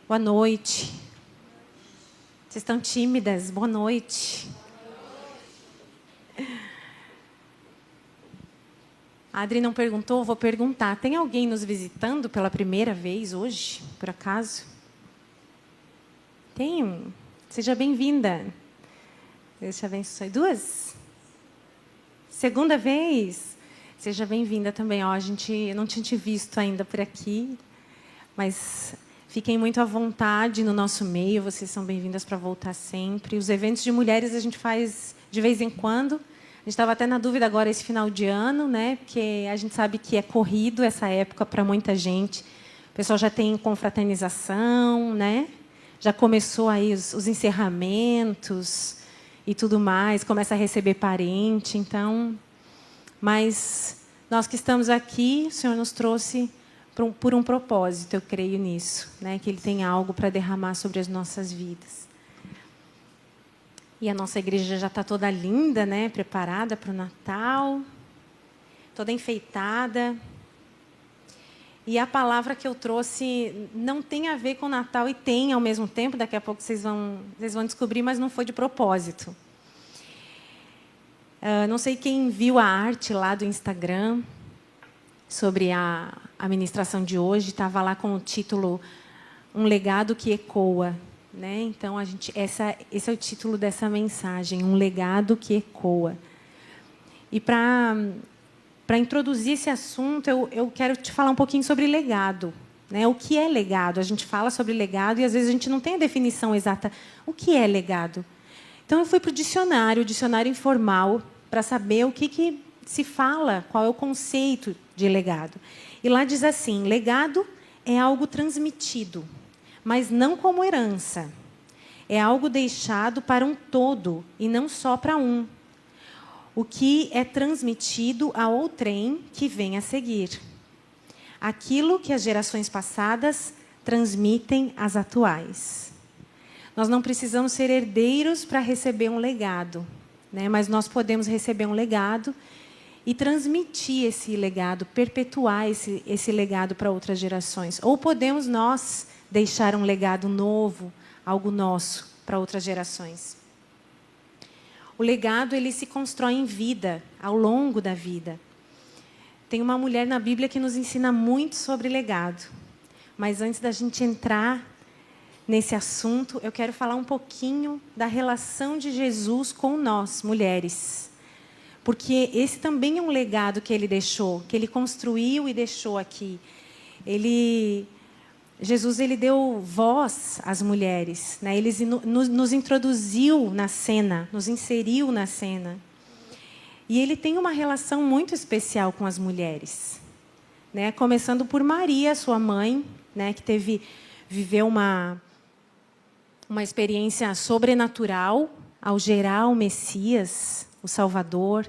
Boa noite. Vocês estão tímidas? Boa noite. A Adri não perguntou, vou perguntar. Tem alguém nos visitando pela primeira vez hoje, por acaso? Tem? Seja bem-vinda. Deus te abençoe. Duas? Segunda vez? Seja bem-vinda também. Ó, eu não tinha te visto ainda por aqui, mas fiquem muito à vontade no nosso meio. Vocês são bem-vindas para voltar sempre. Os eventos de mulheres a gente faz de vez em quando. A gente estava até na dúvida agora esse final de ano, né? Porque a gente sabe que é corrido essa época para muita gente. O pessoal já tem confraternização, né? Já começou aí os encerramentos e tudo mais. Começa a receber parente, então. Mas nós que estamos aqui, o Senhor nos trouxe por um propósito, eu creio nisso, né? Que Ele tem algo para derramar sobre as nossas vidas. E a nossa igreja já está toda linda, né? Preparada para o Natal, toda enfeitada. E a palavra que eu trouxe não tem a ver com o Natal e tem ao mesmo tempo, daqui a pouco vocês vão descobrir, mas não foi de propósito. Não sei quem viu a arte lá do Instagram sobre a ministração de hoje, estava lá com o título Um Legado que Ecoa. Né? Então, esse é o título dessa mensagem, Um Legado que Ecoa. E para introduzir esse assunto, eu quero te falar um pouquinho sobre legado. Né? O que é legado? A gente fala sobre legado e, às vezes, a gente não tem a definição exata. O que é legado? Então, eu fui para o dicionário informal, para saber o que se fala, qual é o conceito de legado. E lá diz assim, legado é algo transmitido, mas não como herança. É algo deixado para um todo e não só para um. O que é transmitido a outrem que vem a seguir. Aquilo que as gerações passadas transmitem às atuais. Nós não precisamos ser herdeiros para receber um legado, né? Mas nós podemos receber um legado e transmitir esse legado, perpetuar esse legado para outras gerações. Ou podemos nós deixar um legado novo, algo nosso, para outras gerações. O legado ele se constrói em vida, ao longo da vida. Tem uma mulher na Bíblia que nos ensina muito sobre legado. Mas antes da gente entrar nesse assunto, eu quero falar um pouquinho da relação de Jesus com nós, mulheres. Porque esse também é um legado que Ele deixou, que Ele construiu e deixou aqui. Jesus ele deu voz às mulheres, né? Ele nos introduziu na cena, nos inseriu na cena. E Ele tem uma relação muito especial com as mulheres. Né? Começando por Maria, sua mãe, né? Que viveu uma experiência sobrenatural ao gerar o Messias, o Salvador.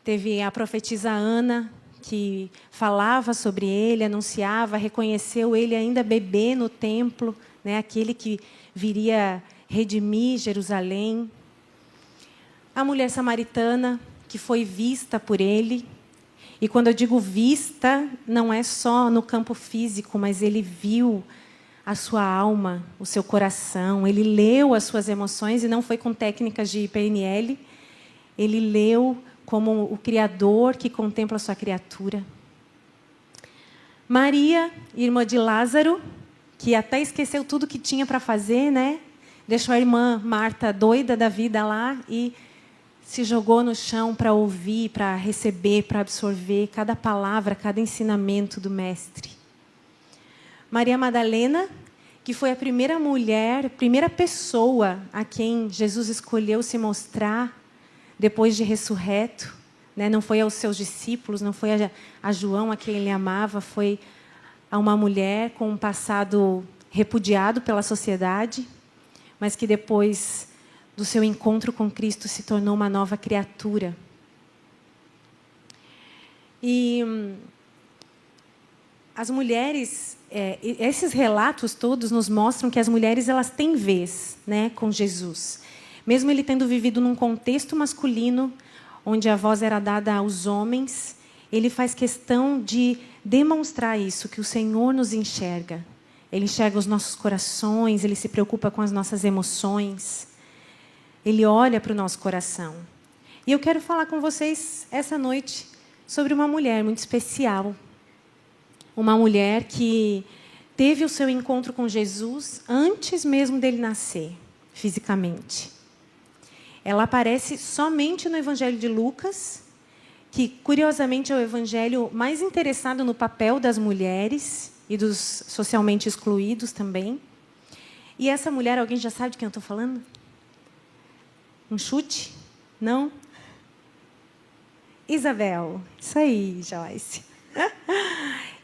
Teve a profetisa Ana, que falava sobre ele, anunciava, reconheceu ele ainda bebê no templo, né? Aquele que viria redimir Jerusalém. A mulher samaritana, que foi vista por ele. E quando eu digo vista, não é só no campo físico, mas ele viu a sua alma, o seu coração. Ele leu as suas emoções e não foi com técnicas de PNL. Ele leu como o Criador que contempla a sua criatura. Maria, irmã de Lázaro, que até esqueceu tudo que tinha para fazer, né? Deixou a irmã Marta doida da vida lá e se jogou no chão para ouvir, para receber, para absorver cada palavra, cada ensinamento do Mestre. Maria Madalena, que foi a primeira mulher, primeira pessoa a quem Jesus escolheu se mostrar depois de ressurreto, né? Não foi aos seus discípulos, não foi a João a quem ele amava, foi a uma mulher com um passado repudiado pela sociedade, mas que depois do seu encontro com Cristo se tornou uma nova criatura. E as mulheres, esses relatos todos nos mostram que as mulheres elas têm vez, né, com Jesus. Mesmo ele tendo vivido num contexto masculino, onde a voz era dada aos homens, ele faz questão de demonstrar isso, que o Senhor nos enxerga, Ele enxerga os nossos corações, Ele se preocupa com as nossas emoções. Ele olha para o nosso coração. E eu quero falar com vocês essa noite sobre uma mulher muito especial. Uma mulher que teve o seu encontro com Jesus antes mesmo dele nascer, fisicamente. Ela aparece somente no Evangelho de Lucas, que, curiosamente, é o evangelho mais interessado no papel das mulheres e dos socialmente excluídos também. E essa mulher, alguém já sabe de quem eu estou falando? Um chute? Não? Isabel. Isso aí, Joyce.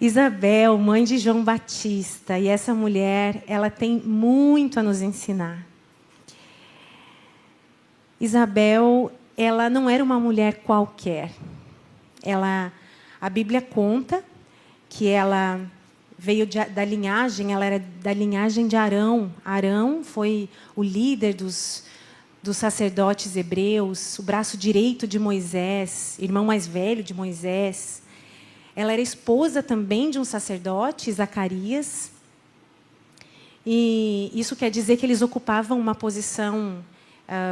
Isabel, mãe de João Batista. E essa mulher, ela tem muito a nos ensinar. Isabel, ela não era uma mulher qualquer. A Bíblia conta que ela veio da linhagem, ela era da linhagem de Arão. Arão foi o líder dos sacerdotes hebreus, o braço direito de Moisés, irmão mais velho de Moisés. Ela era esposa também de um sacerdote, Zacarias. E isso quer dizer que eles ocupavam uma posição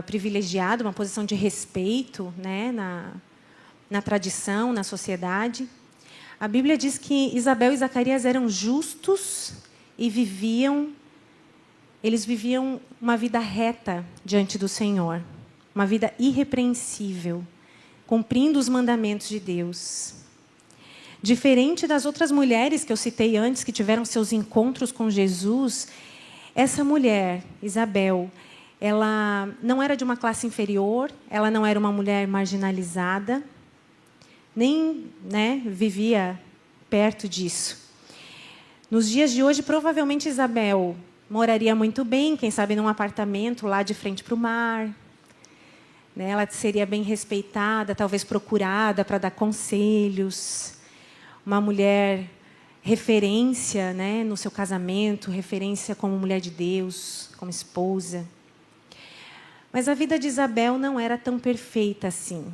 privilegiada, uma posição de respeito, né, na tradição, na sociedade. A Bíblia diz que Isabel e Zacarias eram justos e eles viviam uma vida reta diante do Senhor, uma vida irrepreensível, cumprindo os mandamentos de Deus. Diferente das outras mulheres que eu citei antes, que tiveram seus encontros com Jesus, essa mulher, Isabel, ela não era de uma classe inferior, ela não era uma mulher marginalizada, nem, né, vivia perto disso. Nos dias de hoje, provavelmente Isabel moraria muito bem, quem sabe num apartamento lá de frente para o mar. Né? Ela seria bem respeitada, talvez procurada para dar conselhos. Uma mulher referência, né, no seu casamento, referência como mulher de Deus, como esposa. Mas a vida de Isabel não era tão perfeita assim.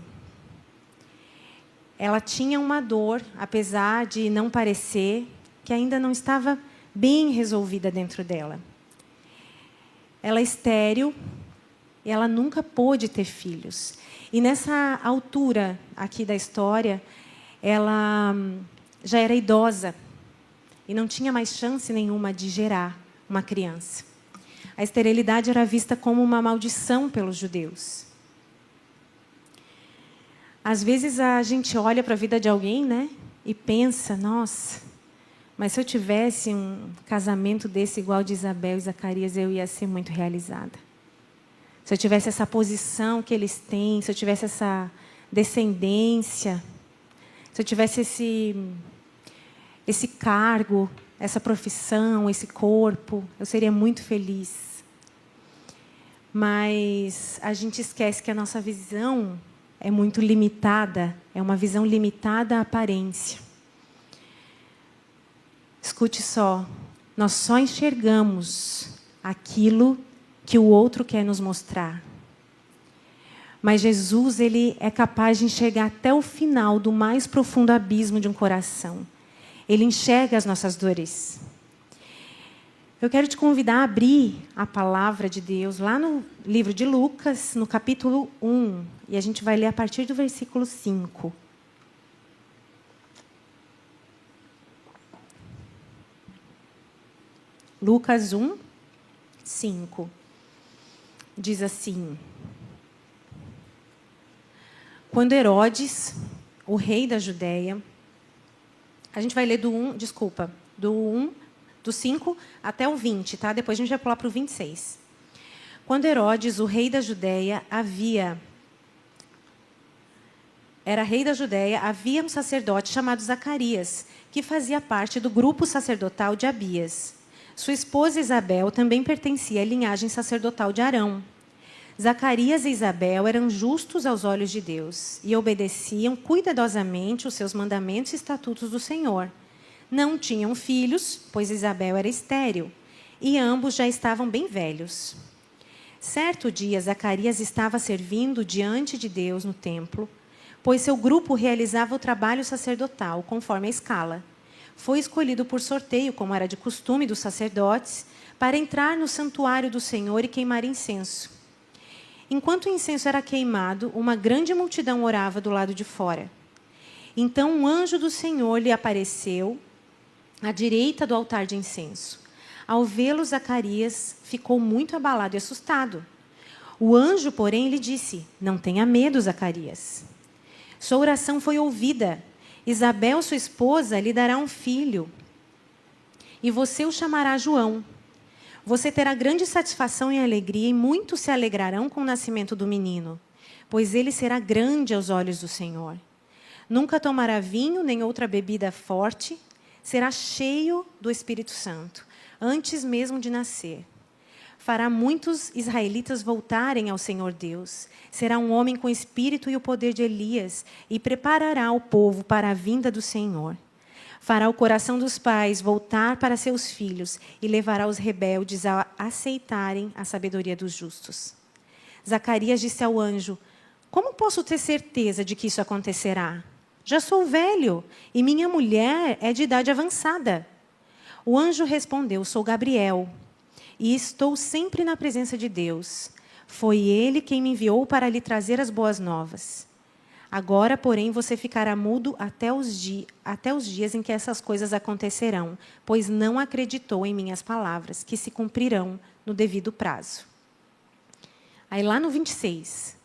Ela tinha uma dor, apesar de não parecer, que ainda não estava bem resolvida dentro dela. Ela é estéril e ela nunca pôde ter filhos. E nessa altura aqui da história, ela já era idosa e não tinha mais chance nenhuma de gerar uma criança. A esterilidade era vista como uma maldição pelos judeus. Às vezes a gente olha para a vida de alguém, né, e pensa, nossa, mas se eu tivesse um casamento desse igual de Isabel e Zacarias, eu ia ser muito realizada. Se eu tivesse essa posição que eles têm, se eu tivesse essa descendência, se eu tivesse esse cargo, essa profissão, esse corpo, eu seria muito feliz. Mas a gente esquece que a nossa visão é muito limitada, é uma visão limitada à aparência. Escute só, nós só enxergamos aquilo que o outro quer nos mostrar. Mas Jesus, ele é capaz de enxergar até o final do mais profundo abismo de um coração. Ele enxerga as nossas dores. Eu quero te convidar a abrir a palavra de Deus lá no livro de Lucas, no capítulo 1. E a gente vai ler a partir do versículo 5. Lucas 1, 5. Diz assim: Quando Herodes, o rei da Judéia... A gente vai ler do 5 até o 20, tá? Depois a gente vai pular para o 26. Quando Herodes, o rei da Judéia, era rei da Judéia, havia um sacerdote chamado Zacarias, que fazia parte do grupo sacerdotal de Abias. Sua esposa Isabel também pertencia à linhagem sacerdotal de Arão. Zacarias e Isabel eram justos aos olhos de Deus e obedeciam cuidadosamente os seus mandamentos e estatutos do Senhor. Não tinham filhos, pois Isabel era estéril, e ambos já estavam bem velhos. Certo dia, Zacarias estava servindo diante de Deus no templo, pois seu grupo realizava o trabalho sacerdotal, conforme a escala. foi escolhido por sorteio, como era de costume dos sacerdotes, para entrar no santuário do Senhor e queimar incenso. Enquanto o incenso era queimado, uma grande multidão orava do lado de fora. Então um anjo do Senhor lhe apareceu à direita do altar de incenso. Ao vê-lo, Zacarias ficou muito abalado e assustado. O anjo, porém, lhe disse: não tenha medo, Zacarias. Sua oração foi ouvida. Isabel, sua esposa, lhe dará um filho, e você o chamará João. Você terá grande satisfação e alegria, e muitos se alegrarão com o nascimento do menino, pois ele será grande aos olhos do Senhor. Nunca tomará vinho nem outra bebida forte, será cheio do Espírito Santo, antes mesmo de nascer. Fará muitos israelitas voltarem ao Senhor Deus. Será um homem com espírito e o poder de Elias, e preparará o povo para a vinda do Senhor. Fará o coração dos pais voltar para seus filhos, e levará os rebeldes a aceitarem a sabedoria dos justos. Zacarias disse ao anjo: como posso ter certeza de que isso acontecerá? Já sou velho, e minha mulher é de idade avançada. O anjo respondeu: sou Gabriel, e estou sempre na presença de Deus. Foi Ele quem me enviou para lhe trazer as boas novas. Agora, porém, você ficará mudo até os dias em que essas coisas acontecerão, pois não acreditou em minhas palavras, que se cumprirão no devido prazo. Aí lá no 26.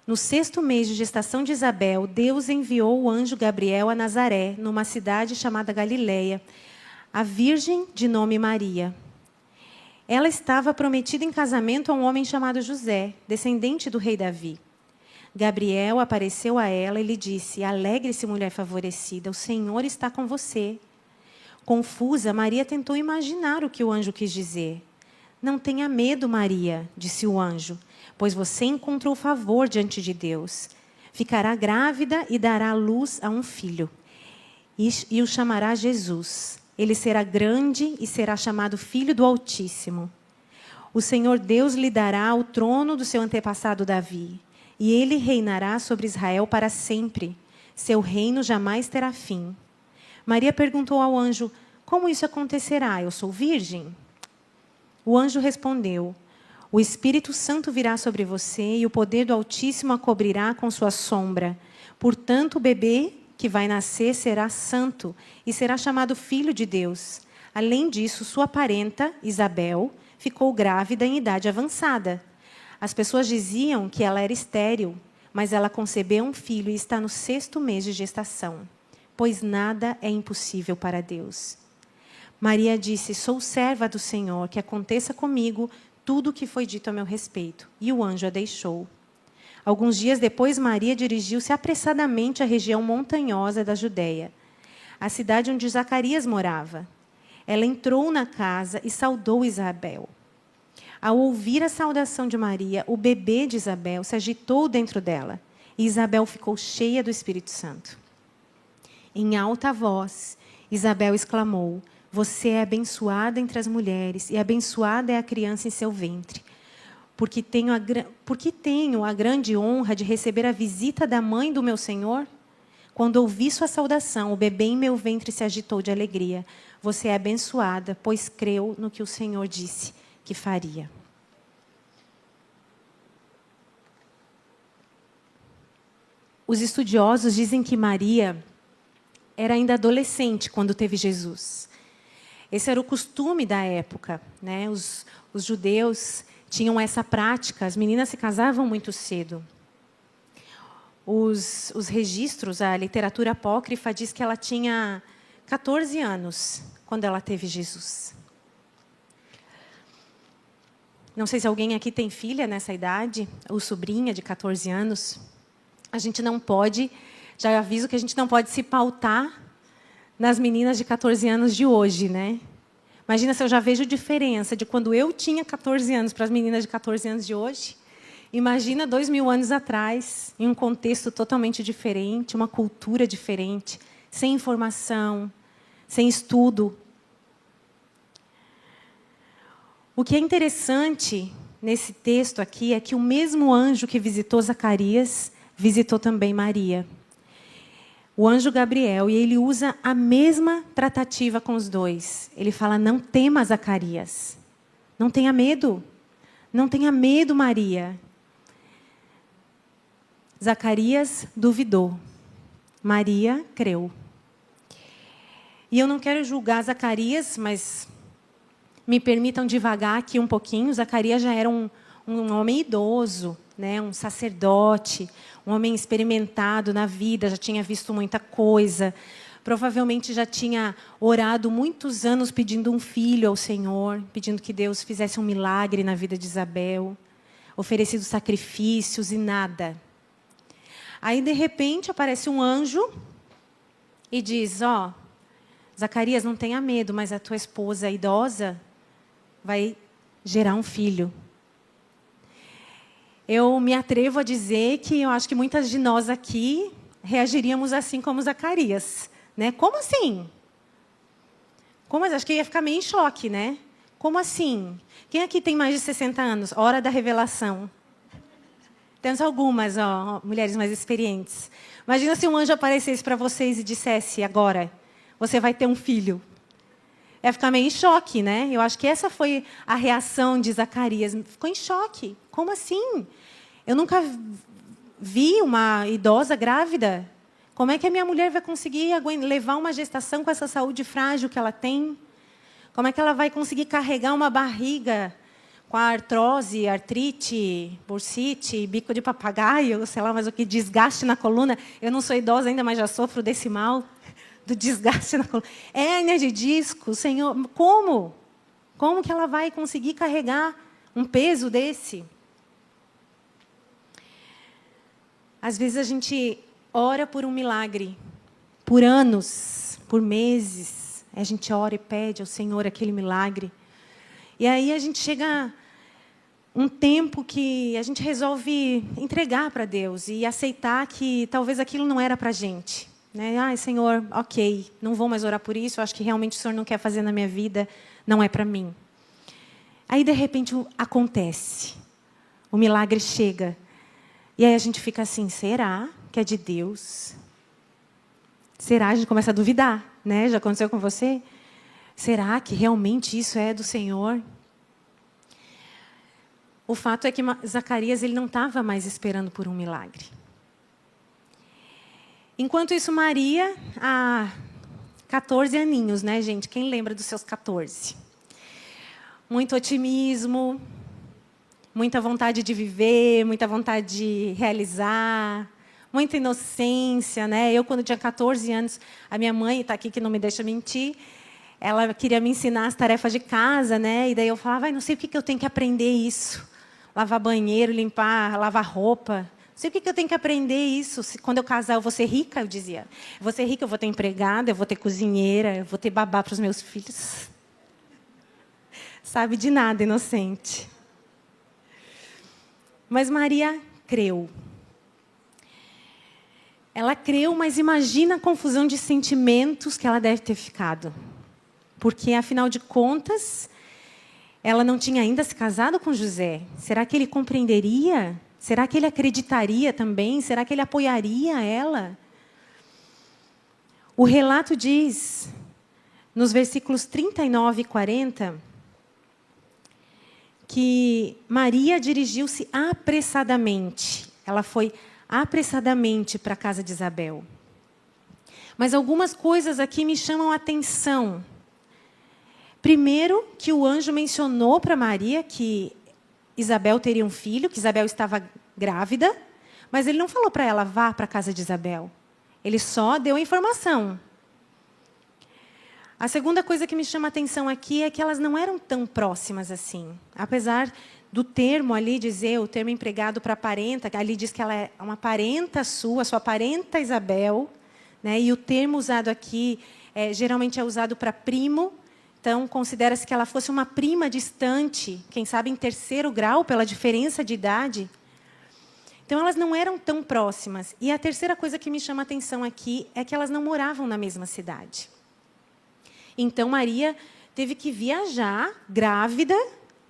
No 6º mês de gestação de Isabel, Deus enviou o anjo Gabriel a Nazaré, numa cidade chamada Galiléia, a virgem de nome Maria. Ela estava prometida em casamento a um homem chamado José, descendente do rei Davi. Gabriel apareceu a ela e lhe disse: alegre-se, mulher favorecida, o Senhor está com você. Confusa, Maria tentou imaginar o que o anjo quis dizer. Não tenha medo, Maria, disse o anjo, pois você encontrou favor diante de Deus. Ficará grávida e dará luz a um filho, e o chamará Jesus. Ele será grande e será chamado Filho do Altíssimo. O Senhor Deus lhe dará o trono do seu antepassado Davi, e ele reinará sobre Israel para sempre. Seu reino jamais terá fim. Maria perguntou ao anjo: como isso acontecerá? Eu sou virgem? O anjo respondeu: o Espírito Santo virá sobre você e o poder do Altíssimo a cobrirá com sua sombra. Portanto, o bebê que vai nascer será santo e será chamado Filho de Deus. Além disso, sua parenta, Isabel, ficou grávida em idade avançada. As pessoas diziam que ela era estéril, mas ela concebeu um filho e está no 6º mês de gestação, pois nada é impossível para Deus. Maria disse: sou serva do Senhor, que aconteça comigo tudo o que foi dito a meu respeito. E o anjo a deixou. Alguns dias depois, Maria dirigiu-se apressadamente à região montanhosa da Judeia, a cidade onde Zacarias morava. Ela entrou na casa e saudou Isabel. Ao ouvir a saudação de Maria, o bebê de Isabel se agitou dentro dela, e Isabel ficou cheia do Espírito Santo. Em alta voz, Isabel exclamou: você é abençoada entre as mulheres, e abençoada é a criança em seu ventre. Porque tenho a grande honra de receber a visita da mãe do meu Senhor? Quando ouvi sua saudação, o bebê em meu ventre se agitou de alegria. Você é abençoada, pois creu no que o Senhor disse que faria. Os estudiosos dizem que Maria era ainda adolescente quando teve Jesus. Esse era o costume da época, né? Os judeus tinham essa prática, as meninas se casavam muito cedo. Os registros, a literatura apócrifa diz que ela tinha 14 anos quando ela teve Jesus. Não sei se alguém aqui tem filha nessa idade, ou sobrinha de 14 anos. A gente não pode, já aviso que a gente não pode se pautar nas meninas de 14 anos de hoje, né? Imagina se eu já vejo diferença de quando eu tinha 14 anos para as meninas de 14 anos de hoje. Imagina 2000 anos atrás, em um contexto totalmente diferente, uma cultura diferente, sem informação, sem estudo. O que é interessante nesse texto aqui é que o mesmo anjo que visitou Zacarias visitou também Maria. o anjo Gabriel, e ele usa a mesma tratativa com os dois. Ele fala: não tema, Zacarias. Não tenha medo. Não tenha medo, Maria. Zacarias duvidou. Maria creu. E eu não quero julgar Zacarias, mas me permitam divagar aqui um pouquinho. Zacarias já era um homem idoso, né? Um sacerdote, um homem experimentado na vida, já tinha visto muita coisa. Provavelmente já tinha orado muitos anos pedindo um filho ao Senhor, pedindo que Deus fizesse um milagre na vida de Isabel, oferecido sacrifícios e nada. Aí, de repente, aparece um anjo e diz: ó, Zacarias, não tenha medo, mas a tua esposa idosa vai gerar um filho. Eu me atrevo a dizer que eu acho que muitas de nós aqui reagiríamos assim como Zacarias. Né? Como assim? Acho que eu ia ficar meio em choque, né? Como assim? Quem aqui tem mais de 60 anos? Hora da revelação. Temos algumas, mulheres mais experientes. Imagina se um anjo aparecesse para vocês e dissesse: agora, você vai ter um filho. Ia ficar meio em choque, né? Eu acho que essa foi a reação de Zacarias. Ficou em choque. Como assim? Eu nunca vi uma idosa grávida. Como é que a minha mulher vai conseguir levar uma gestação com essa saúde frágil que ela tem? Como é que ela vai conseguir carregar uma barriga com a artrose, artrite, bursite, bico de papagaio, sei lá mais o que, desgaste na coluna? Eu não sou idosa ainda, mas já sofro desse mal, do desgaste na coluna. Hérnia de disco, Senhor, como? Como que ela vai conseguir carregar um peso desse? Às vezes a gente ora por um milagre, por anos, por meses. A gente ora e pede ao Senhor aquele milagre. E aí a gente chega um tempo que a gente resolve entregar para Deus e aceitar que talvez aquilo não era para a gente. Né? Ai, Senhor, ok, não vou mais orar por isso, acho que realmente o Senhor não quer fazer na minha vida, não é para mim. Aí, de repente, acontece. O milagre chega. E aí a gente fica assim: será que é de Deus? Será? A gente começa a duvidar, né? Já aconteceu com você? Será que realmente isso é do Senhor? O fato é que Zacarias ele não estava mais esperando por um milagre. Enquanto isso, Maria, há 14 aninhos, né, gente? Quem lembra dos seus 14? Muito otimismo, muita vontade de viver, muita vontade de realizar, muita inocência, né? Eu, quando tinha 14 anos, a minha mãe, está aqui que não me deixa mentir, ela queria me ensinar as tarefas de casa, né? E daí eu falava: não sei por que eu tenho que aprender isso. Lavar banheiro, limpar, lavar roupa. Não sei por que eu tenho que aprender isso. Quando eu casar, eu vou ser rica, eu dizia. Eu vou ser rica, eu vou ter empregada, eu vou ter cozinheira, eu vou ter babá para os meus filhos. Sabe de nada, inocente. Mas Maria creu. Ela creu, mas imagina a confusão de sentimentos que ela deve ter ficado. Porque, afinal de contas, ela não tinha ainda se casado com José. Será que ele compreenderia? Será que ele acreditaria também? Será que ele apoiaria ela? O relato diz, nos versículos 39 e 40, que Maria dirigiu-se apressadamente. Ela foi apressadamente para a casa de Isabel. Mas algumas coisas aqui me chamam a atenção. Primeiro, que o anjo mencionou para Maria que Isabel teria um filho, que Isabel estava grávida, mas ele não falou para ela: vá para a casa de Isabel. Ele só deu a informação. A segunda coisa que me chama a atenção aqui é que elas não eram tão próximas assim. Apesar do termo ali dizer, o termo empregado para parenta, ali diz que ela é uma parenta sua parenta Isabel, né? E o termo usado aqui geralmente é usado para primo. Então, considera-se que ela fosse uma prima distante, quem sabe em terceiro grau, pela diferença de idade. Então, elas não eram tão próximas. E a terceira coisa que me chama a atenção aqui é que elas não moravam na mesma cidade. Então, Maria teve que viajar, grávida,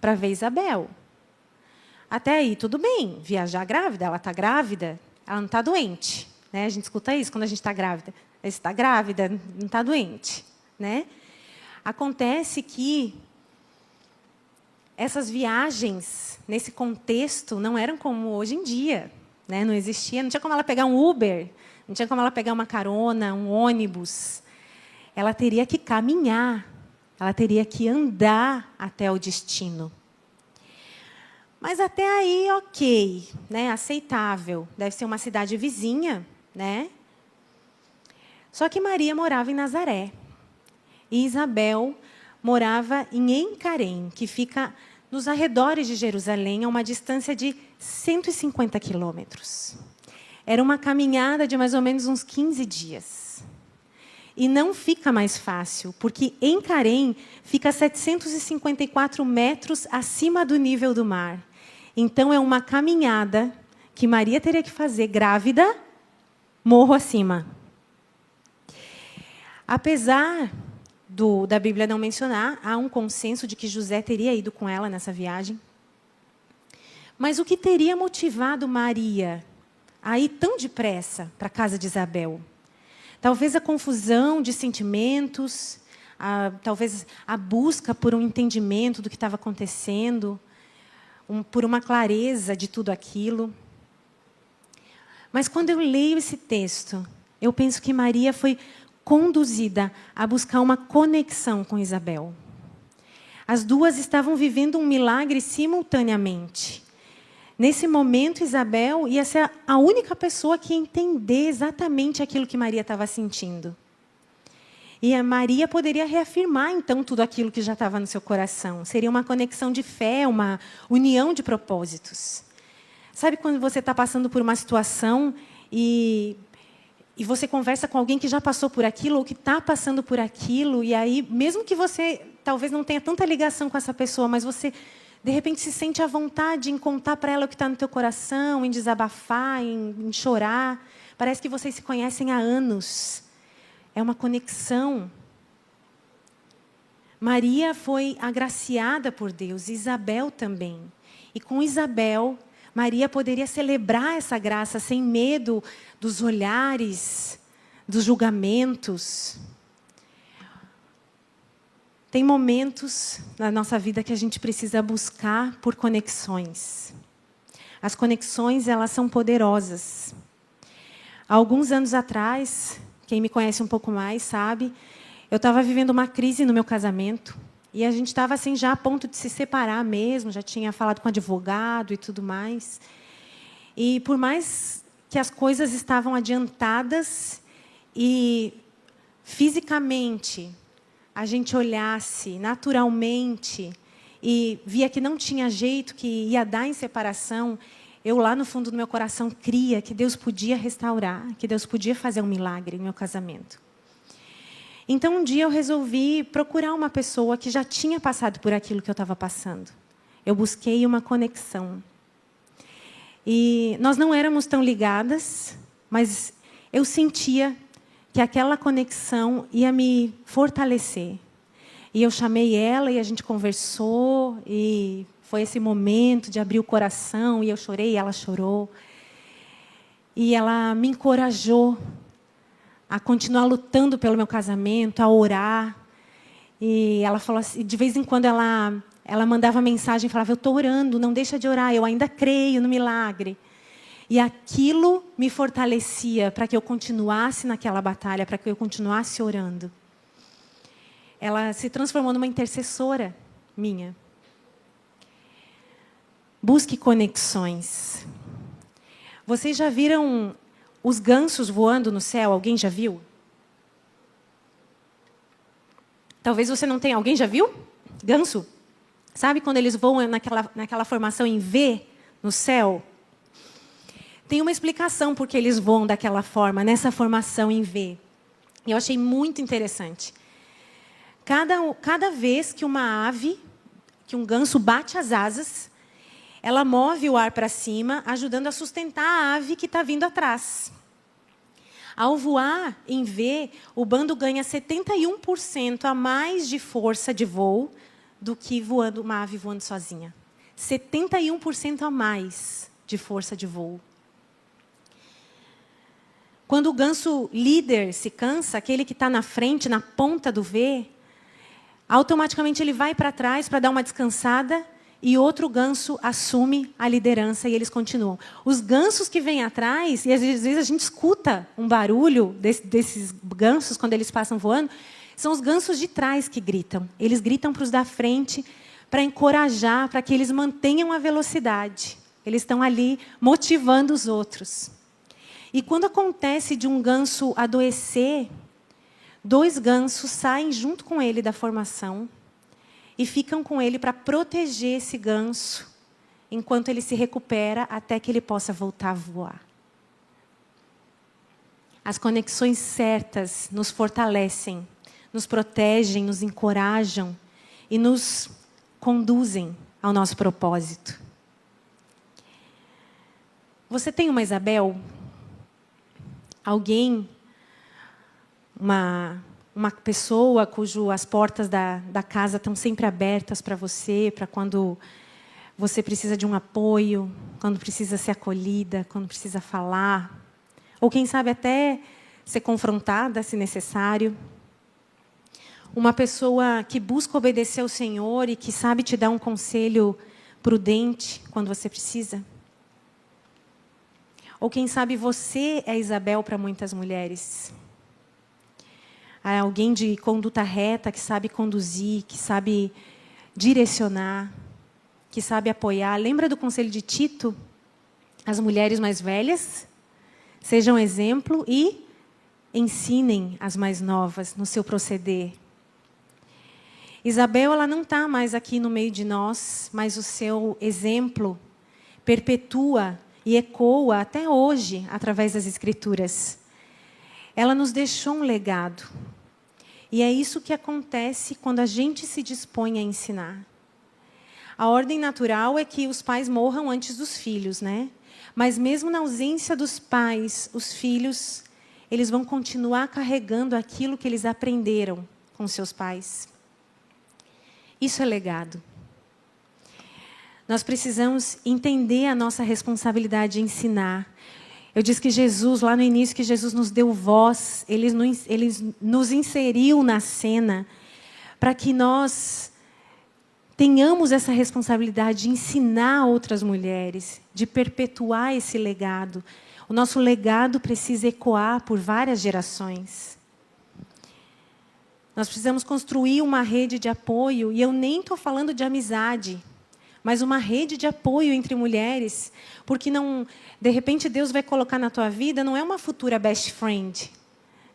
para ver Isabel. Até aí, tudo bem. Viajar grávida, ela está grávida, ela não está doente. né? A gente escuta isso quando a gente está grávida. Você está grávida, não está doente, né? Acontece que essas viagens, nesse contexto, não eram como hoje em dia, né? Não existia, não tinha como ela pegar um Uber, não tinha como ela pegar uma carona, um ônibus. Ela teria que caminhar, ela teria que andar até o destino. Mas até aí, ok, né? Aceitável. Deve ser uma cidade vizinha, né? Só que Maria morava em Nazaré. E Isabel morava em Encarém, que fica nos arredores de Jerusalém, a uma distância de 150 quilômetros. Era uma caminhada de mais ou menos uns 15 dias. E não fica mais fácil, porque Encarém fica a 754 metros acima do nível do mar. Então, é uma caminhada que Maria teria que fazer grávida, morro acima. Apesar da Bíblia não mencionar, há um consenso de que José teria ido com ela nessa viagem. Mas o que teria motivado Maria a ir tão depressa para a casa de Isabel? Talvez a confusão de sentimentos, talvez a busca por um entendimento do que estava acontecendo, por uma clareza de tudo aquilo. Mas quando eu leio esse texto, eu penso que Maria foi conduzida a buscar uma conexão com Isabel. As duas estavam vivendo um milagre simultaneamente. Nesse momento, Isabel ia ser a única pessoa que ia entender exatamente aquilo que Maria estava sentindo. E a Maria poderia reafirmar, então, tudo aquilo que já estava no seu coração. Seria uma conexão de fé, uma união de propósitos. Sabe quando você está passando por uma situação e você conversa com alguém que já passou por aquilo ou que está passando por aquilo, e aí, mesmo que você talvez não tenha tanta ligação com essa pessoa, mas você, de repente, se sente à vontade em contar para ela o que está no teu coração, em desabafar, em chorar. Parece que vocês se conhecem há anos. É uma conexão. Maria foi agraciada por Deus, Isabel também. E com Isabel, Maria poderia celebrar essa graça sem medo dos olhares, dos julgamentos. Tem momentos na nossa vida que a gente precisa buscar por conexões. As conexões, elas são poderosas. Há alguns anos atrás, quem me conhece um pouco mais sabe, eu estava vivendo uma crise no meu casamento. E a gente estava assim, já a ponto de se separar mesmo, já tinha falado com advogado e tudo mais. E por mais que as coisas estavam adiantadas e fisicamente a gente olhasse naturalmente e via que não tinha jeito, que ia dar em separação, eu lá no fundo do meu coração cria que Deus podia restaurar, que Deus podia fazer um milagre no meu casamento. Então, um dia eu resolvi procurar uma pessoa que já tinha passado por aquilo que eu estava passando. Eu busquei uma conexão. E nós não éramos tão ligadas, mas eu sentia que aquela conexão ia me fortalecer. E eu chamei ela e a gente conversou, e foi esse momento de abrir o coração, e eu chorei e ela chorou. E ela me encorajou a continuar lutando pelo meu casamento, a orar. E ela falou assim, de vez em quando ela mandava mensagem e falava, eu estou orando, não deixa de orar, eu ainda creio no milagre. E aquilo me fortalecia para que eu continuasse naquela batalha, para que eu continuasse orando. Ela se transformou numa intercessora minha. Busque conexões. Vocês já viram os gansos voando no céu? Alguém já viu? Talvez você não tenha. Alguém já viu? Ganso? Sabe quando eles voam naquela formação em V no céu? Tem uma explicação por que eles voam daquela forma, nessa formação em V. Eu achei muito interessante. Cada vez que uma ave, que um ganso bate as asas, ela move o ar para cima, ajudando a sustentar a ave que está vindo atrás. Ao voar em V, o bando ganha 71% a mais de força de voo do que uma ave voando sozinha. 71% a mais de força de voo. Quando o ganso líder se cansa, aquele que está na frente, na ponta do V, automaticamente ele vai para trás para dar uma descansada e outro ganso assume a liderança e eles continuam. Os gansos que vêm atrás, e às vezes a gente escuta um barulho desses gansos quando eles passam voando, são os gansos de trás que gritam. Eles gritam para os da frente para encorajar, para que eles mantenham a velocidade. Eles estão ali motivando os outros. E quando acontece de um ganso adoecer, 2 gansos saem junto com ele da formação e ficam com ele para proteger esse ganso enquanto ele se recupera até que ele possa voltar a voar. As conexões certas nos fortalecem, nos protegem, nos encorajam e nos conduzem ao nosso propósito. Você tem uma Isabel? Alguém, uma pessoa as portas da casa estão sempre abertas para você, para quando você precisa de um apoio, quando precisa ser acolhida, quando precisa falar, ou quem sabe até ser confrontada, se necessário. Uma pessoa que busca obedecer ao Senhor e que sabe te dar um conselho prudente quando você precisa. Ou quem sabe você é Isabel para muitas mulheres. Há alguém de conduta reta, que sabe conduzir, que sabe direcionar, que sabe apoiar. Lembra do conselho de Tito? As mulheres mais velhas sejam exemplo e ensinem as mais novas no seu proceder. Isabel, ela não está mais aqui no meio de nós, mas o seu exemplo perpetua e ecoa até hoje através das Escrituras. Ela nos deixou um legado. E é isso que acontece quando a gente se dispõe a ensinar. A ordem natural é que os pais morram antes dos filhos, né? Mas mesmo na ausência dos pais, os filhos, eles vão continuar carregando aquilo que eles aprenderam com seus pais. Isso é legado. Nós precisamos entender a nossa responsabilidade de ensinar. Eu disse que Jesus, lá no início, que Jesus nos deu voz, Ele nos inseriu na cena para que nós tenhamos essa responsabilidade de ensinar outras mulheres, de perpetuar esse legado. O nosso legado precisa ecoar por várias gerações. Nós precisamos construir uma rede de apoio, e eu nem estou falando de amizade, mas uma rede de apoio entre mulheres, porque não, de repente Deus vai colocar na tua vida, não é uma futura best friend.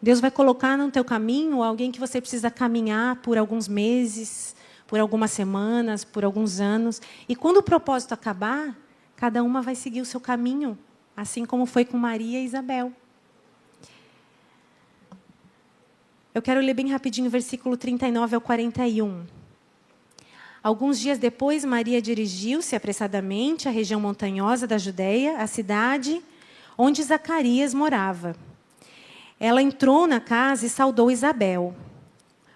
Deus vai colocar no teu caminho alguém que você precisa caminhar por alguns meses, por algumas semanas, por alguns anos. E quando o propósito acabar, cada uma vai seguir o seu caminho, assim como foi com Maria e Isabel. Eu quero ler bem rapidinho o versículo 39 ao 41. Alguns dias depois, Maria dirigiu-se apressadamente à região montanhosa da Judeia, a cidade onde Zacarias morava. Ela entrou na casa e saudou Isabel.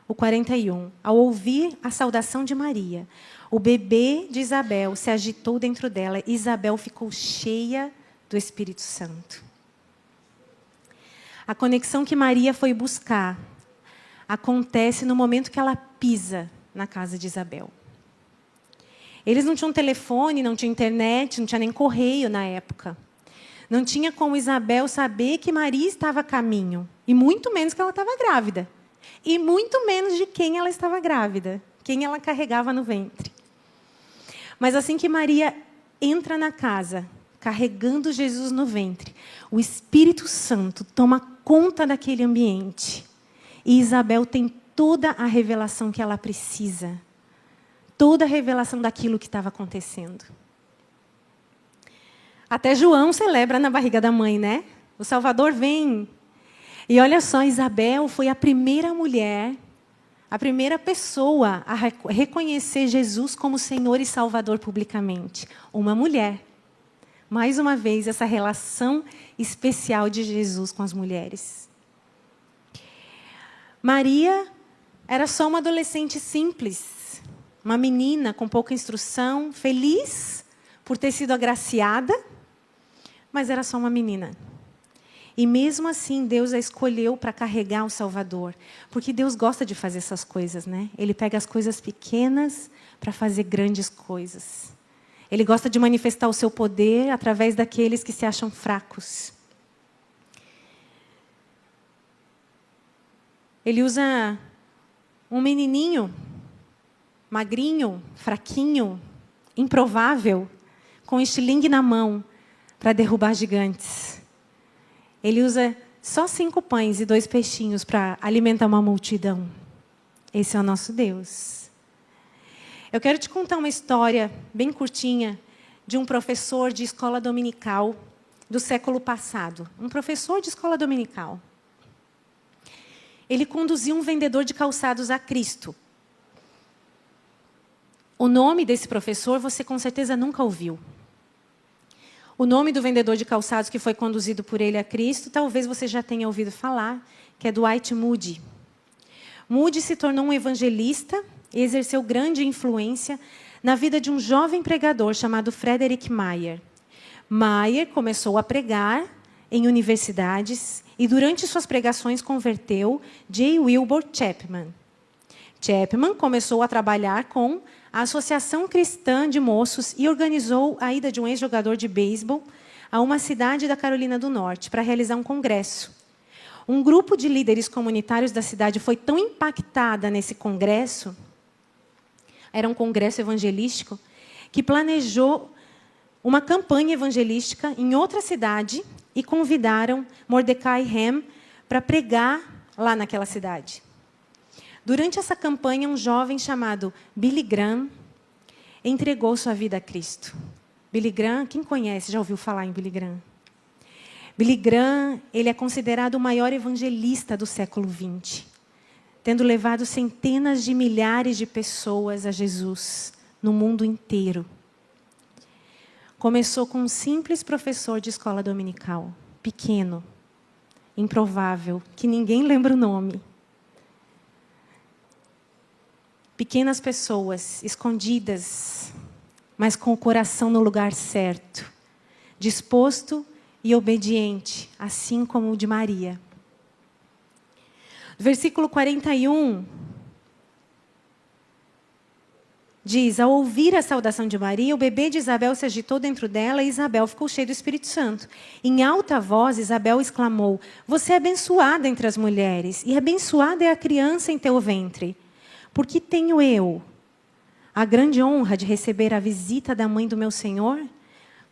O 41. Ao ouvir a saudação de Maria, o bebê de Isabel se agitou dentro dela e Isabel ficou cheia do Espírito Santo. A conexão que Maria foi buscar acontece no momento que ela pisa na casa de Isabel. Eles não tinham telefone, não tinha internet, não tinha nem correio na época. Não tinha como Isabel saber que Maria estava a caminho. E muito menos que ela estava grávida. E muito menos de quem ela estava grávida. Quem ela carregava no ventre. Mas assim que Maria entra na casa, carregando Jesus no ventre, o Espírito Santo toma conta daquele ambiente. E Isabel tem toda a revelação que ela precisa. Toda a revelação daquilo que estava acontecendo. Até João celebra na barriga da mãe, né? O Salvador vem. E olha só, Isabel foi a primeira mulher, a primeira pessoa a reconhecer Jesus como Senhor e Salvador publicamente. Uma mulher. Mais uma vez, essa relação especial de Jesus com as mulheres. Maria era só uma adolescente simples. Uma menina com pouca instrução, feliz por ter sido agraciada, mas era só uma menina. E mesmo assim, Deus a escolheu para carregar o Salvador. Porque Deus gosta de fazer essas coisas, né? Ele pega as coisas pequenas para fazer grandes coisas. Ele gosta de manifestar o seu poder através daqueles que se acham fracos. Ele usa um menininho, magrinho, fraquinho, improvável, com estilingue na mão, para derrubar gigantes. Ele usa só 5 pães e 2 peixinhos para alimentar uma multidão. Esse é o nosso Deus. Eu quero te contar uma história bem curtinha de um professor de escola dominical do século passado. Um professor de escola dominical. Ele conduziu um vendedor de calçados a Cristo. O nome desse professor você com certeza nunca ouviu. O nome do vendedor de calçados que foi conduzido por ele a Cristo, talvez você já tenha ouvido falar, que é Dwight Moody. Moody se tornou um evangelista e exerceu grande influência na vida de um jovem pregador chamado Frederick Meyer. Meyer começou a pregar em universidades e durante suas pregações converteu J. Wilbur Chapman. Chapman começou a trabalhar com a Associação Cristã de Moços e organizou a ida de um ex-jogador de beisebol a uma cidade da Carolina do Norte para realizar um congresso. Um grupo de líderes comunitários da cidade foi tão impactada nesse congresso, era um congresso evangelístico, que planejou uma campanha evangelística em outra cidade e convidaram Mordecai Ham para pregar lá naquela cidade. Durante essa campanha, um jovem chamado Billy Graham entregou sua vida a Cristo. Billy Graham, quem conhece, já ouviu falar em Billy Graham? Billy Graham, ele é considerado o maior evangelista do século XX, tendo levado centenas de milhares de pessoas a Jesus no mundo inteiro. Começou com um simples professor de escola dominical, pequeno, improvável, que ninguém lembra o nome. Pequenas pessoas, escondidas, mas com o coração no lugar certo, disposto e obediente, assim como o de Maria. Versículo 41 diz: ao ouvir a saudação de Maria, o bebê de Isabel se agitou dentro dela e Isabel ficou cheia do Espírito Santo. Em alta voz, Isabel exclamou: você é abençoada entre as mulheres, e abençoada é a criança em teu ventre. Porque tenho eu a grande honra de receber a visita da mãe do meu Senhor?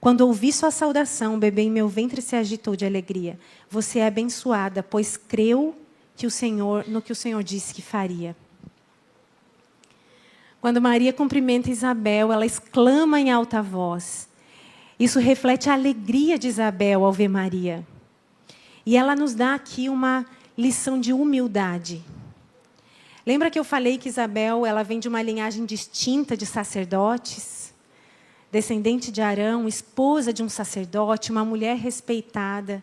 Quando ouvi sua saudação, o bebê em meu ventre se agitou de alegria. Você é abençoada, pois creu no que o Senhor disse que faria. Quando Maria cumprimenta Isabel, ela exclama em alta voz. Isso reflete a alegria de Isabel ao ver Maria. E ela nos dá aqui uma lição de humildade. Lembra que eu falei que Isabel ela vem de uma linhagem distinta de sacerdotes? Descendente de Arão, esposa de um sacerdote, uma mulher respeitada.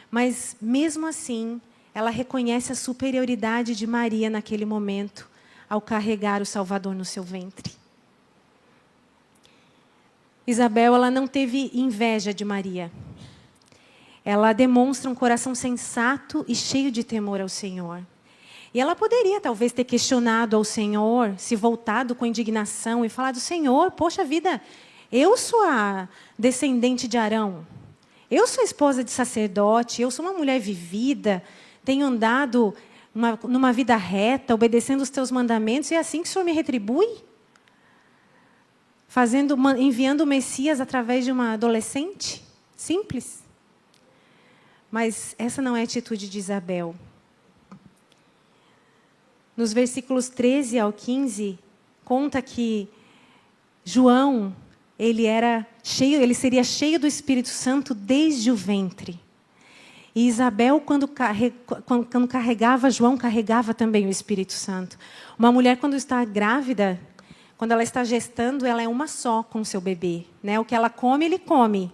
Mas, mesmo assim, ela reconhece a superioridade de Maria naquele momento, ao carregar o Salvador no seu ventre. Isabel ela não teve inveja de Maria. Ela demonstra um coração sensato e cheio de temor ao Senhor. E ela poderia, talvez, ter questionado ao Senhor, se voltado com indignação e falado: Senhor, poxa vida, eu sou a descendente de Arão. Eu sou esposa de sacerdote, eu sou uma mulher vivida, tenho andado numa vida reta, obedecendo os teus mandamentos, e é assim que o Senhor me retribui? Enviando o Messias através de uma adolescente? Simples. Mas essa não é a atitude de Isabel. Nos versículos 13 ao 15, conta que João, ele seria cheio do Espírito Santo desde o ventre. E Isabel, quando carregava João, carregava também o Espírito Santo. Uma mulher, quando está grávida, quando ela está gestando, ela é uma só com o seu bebê, né? O que ela come, ele come.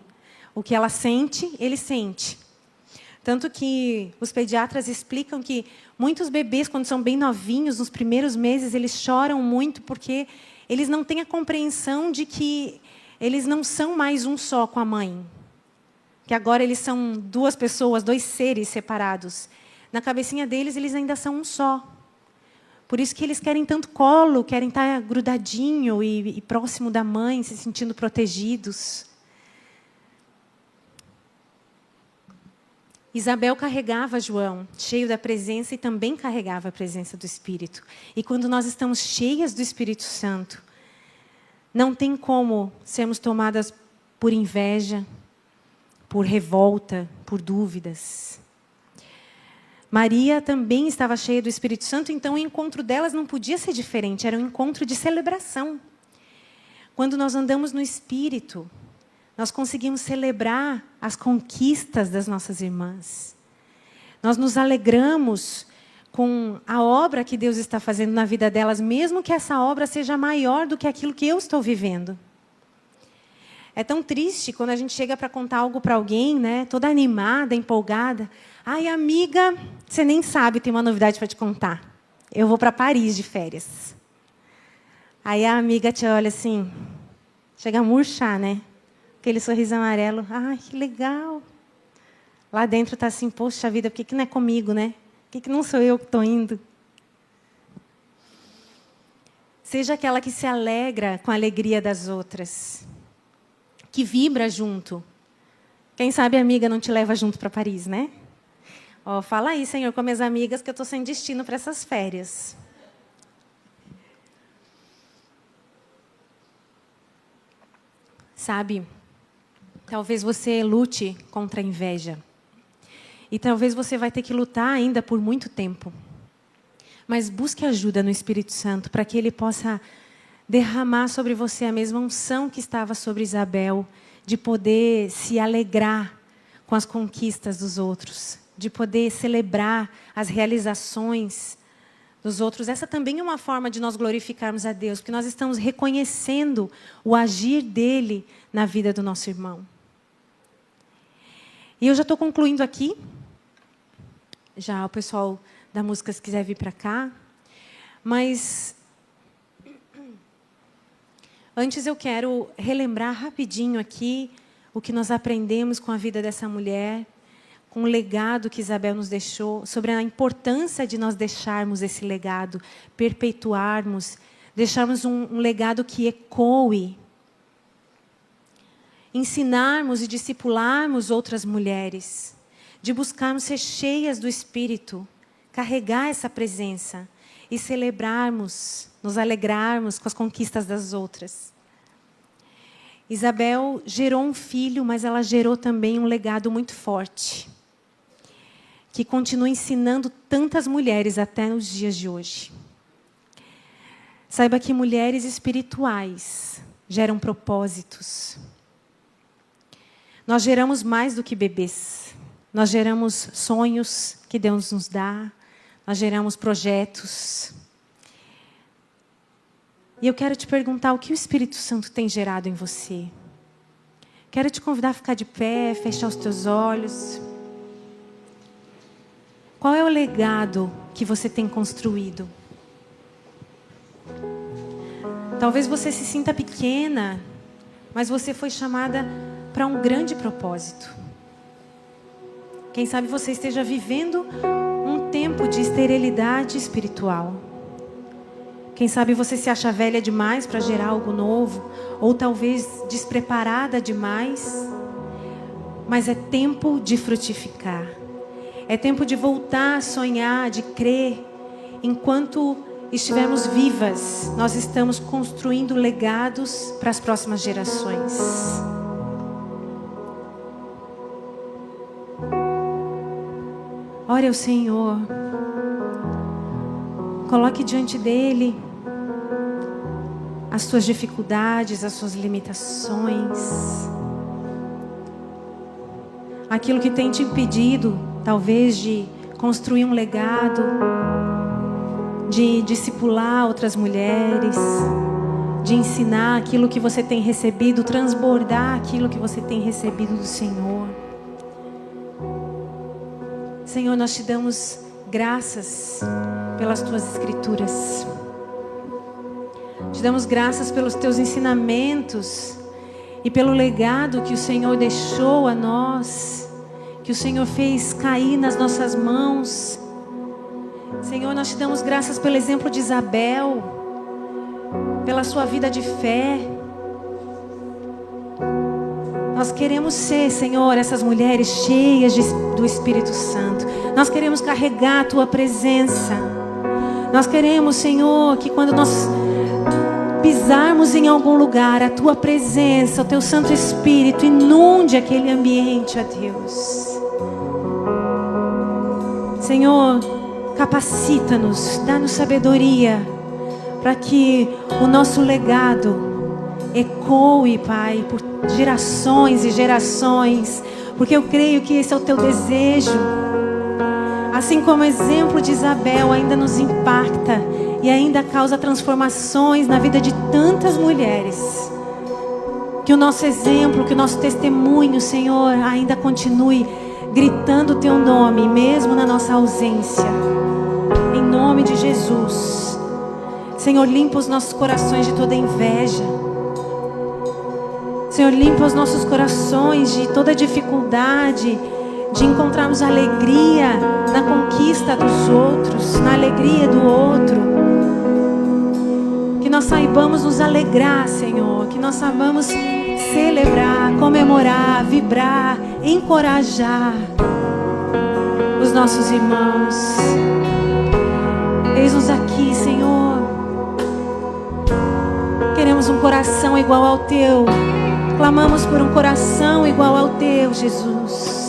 O que ela sente, ele sente. Tanto que os pediatras explicam que muitos bebês, quando são bem novinhos, nos primeiros meses, eles choram muito porque eles não têm a compreensão de que eles não são mais um só com a mãe. que agora eles são duas pessoas, dois seres separados. Na cabecinha deles, eles ainda são um só. Por isso que eles querem tanto colo, querem estar grudadinho e próximo da mãe, se sentindo protegidos. Isabel carregava João, cheio da presença, e também carregava a presença do Espírito. E quando nós estamos cheias do Espírito Santo, não tem como sermos tomadas por inveja, por revolta, por dúvidas. Maria também estava cheia do Espírito Santo, então o encontro delas não podia ser diferente, era um encontro de celebração. Quando nós andamos no Espírito, nós conseguimos celebrar as conquistas das nossas irmãs. Nós nos alegramos com a obra que Deus está fazendo na vida delas, mesmo que essa obra seja maior do que aquilo que eu estou vivendo. É tão triste quando a gente chega para contar algo para alguém, né, toda animada, empolgada. Ai, amiga, você nem sabe, tem uma novidade para te contar. Eu vou para Paris de férias. Aí a amiga te olha assim, chega a murchar, né? Aquele sorriso amarelo. Ai, que legal. Lá dentro está assim, poxa vida, por que não é comigo, né? Por que não sou eu que estou indo? Seja aquela que se alegra com a alegria das outras, que vibra junto. Quem sabe a amiga não te leva junto para Paris, né? Ó, fala aí, Senhor, com minhas amigas, que eu estou sem destino para essas férias. Sabe, talvez você lute contra a inveja. E talvez você vai ter que lutar ainda por muito tempo. Mas busque ajuda no Espírito Santo para que Ele possa derramar sobre você a mesma unção que estava sobre Isabel, de poder se alegrar com as conquistas dos outros, de poder celebrar as realizações dos outros. Essa também é uma forma de nós glorificarmos a Deus, porque nós estamos reconhecendo o agir dEle na vida do nosso irmão. E eu já estou concluindo aqui. Já o pessoal da música, se quiser vir para cá. Mas antes eu quero relembrar rapidinho aqui o que nós aprendemos com a vida dessa mulher, com o legado que Isabel nos deixou, sobre a importância de nós deixarmos esse legado, perpetuarmos, deixarmos um legado que ecoe, ensinarmos e discipularmos outras mulheres, de buscarmos ser cheias do Espírito, carregar essa presença e celebrarmos, nos alegrarmos com as conquistas das outras. Isabel gerou um filho, mas ela gerou também um legado muito forte, que continua ensinando tantas mulheres até nos dias de hoje. Saiba que mulheres espirituais geram propósitos. Nós geramos mais do que bebês. Nós geramos sonhos que Deus nos dá. Nós geramos projetos. E eu quero te perguntar o que o Espírito Santo tem gerado em você. Quero te convidar a ficar de pé, fechar os teus olhos. Qual é o legado que você tem construído? Talvez você se sinta pequena, mas você foi chamada para um grande propósito. Quem sabe você esteja vivendo um tempo de esterilidade espiritual. Quem sabe você se acha velha demais para gerar algo novo, ou talvez despreparada demais. Mas é tempo de frutificar. É tempo de voltar a sonhar, de crer. Enquanto estivermos vivas, nós estamos construindo legados para as próximas gerações. Ore ao Senhor. Coloque diante dEle as suas dificuldades, as suas limitações. Aquilo que tem te impedido, talvez, de construir um legado, de discipular outras mulheres, de ensinar aquilo que você tem recebido, transbordar aquilo que você tem recebido do Senhor. Senhor, nós te damos graças pelas tuas escrituras. Te damos graças pelos teus ensinamentos e pelo legado que o Senhor deixou a nós, que o Senhor fez cair nas nossas mãos. Senhor, nós te damos graças pelo exemplo de Isabel, pela sua vida de fé. Nós queremos ser, Senhor, essas mulheres cheias do Espírito Santo. Nós queremos carregar a Tua presença. Nós queremos, Senhor, que quando nós pisarmos em algum lugar, a Tua presença, o Teu Santo Espírito inunde aquele ambiente, ó Deus. Senhor, capacita-nos, dá-nos sabedoria, para que o nosso legado ecoe, Pai, por gerações e gerações, porque eu creio que esse é o Teu desejo. Assim como o exemplo de Isabel ainda nos impacta e ainda causa transformações na vida de tantas mulheres, que o nosso exemplo, que o nosso testemunho, Senhor, ainda continue gritando o Teu nome, mesmo na nossa ausência. Em nome de Jesus. Senhor, limpa os nossos corações de toda inveja. Senhor, limpa os nossos corações de toda dificuldade de encontrarmos alegria na conquista dos outros, na alegria do outro. Que nós saibamos nos alegrar, Senhor. Que nós saibamos celebrar, comemorar, vibrar, encorajar os nossos irmãos. Eis-nos aqui, Senhor. Queremos um coração igual ao Teu. Clamamos por um coração igual ao Teu, Jesus.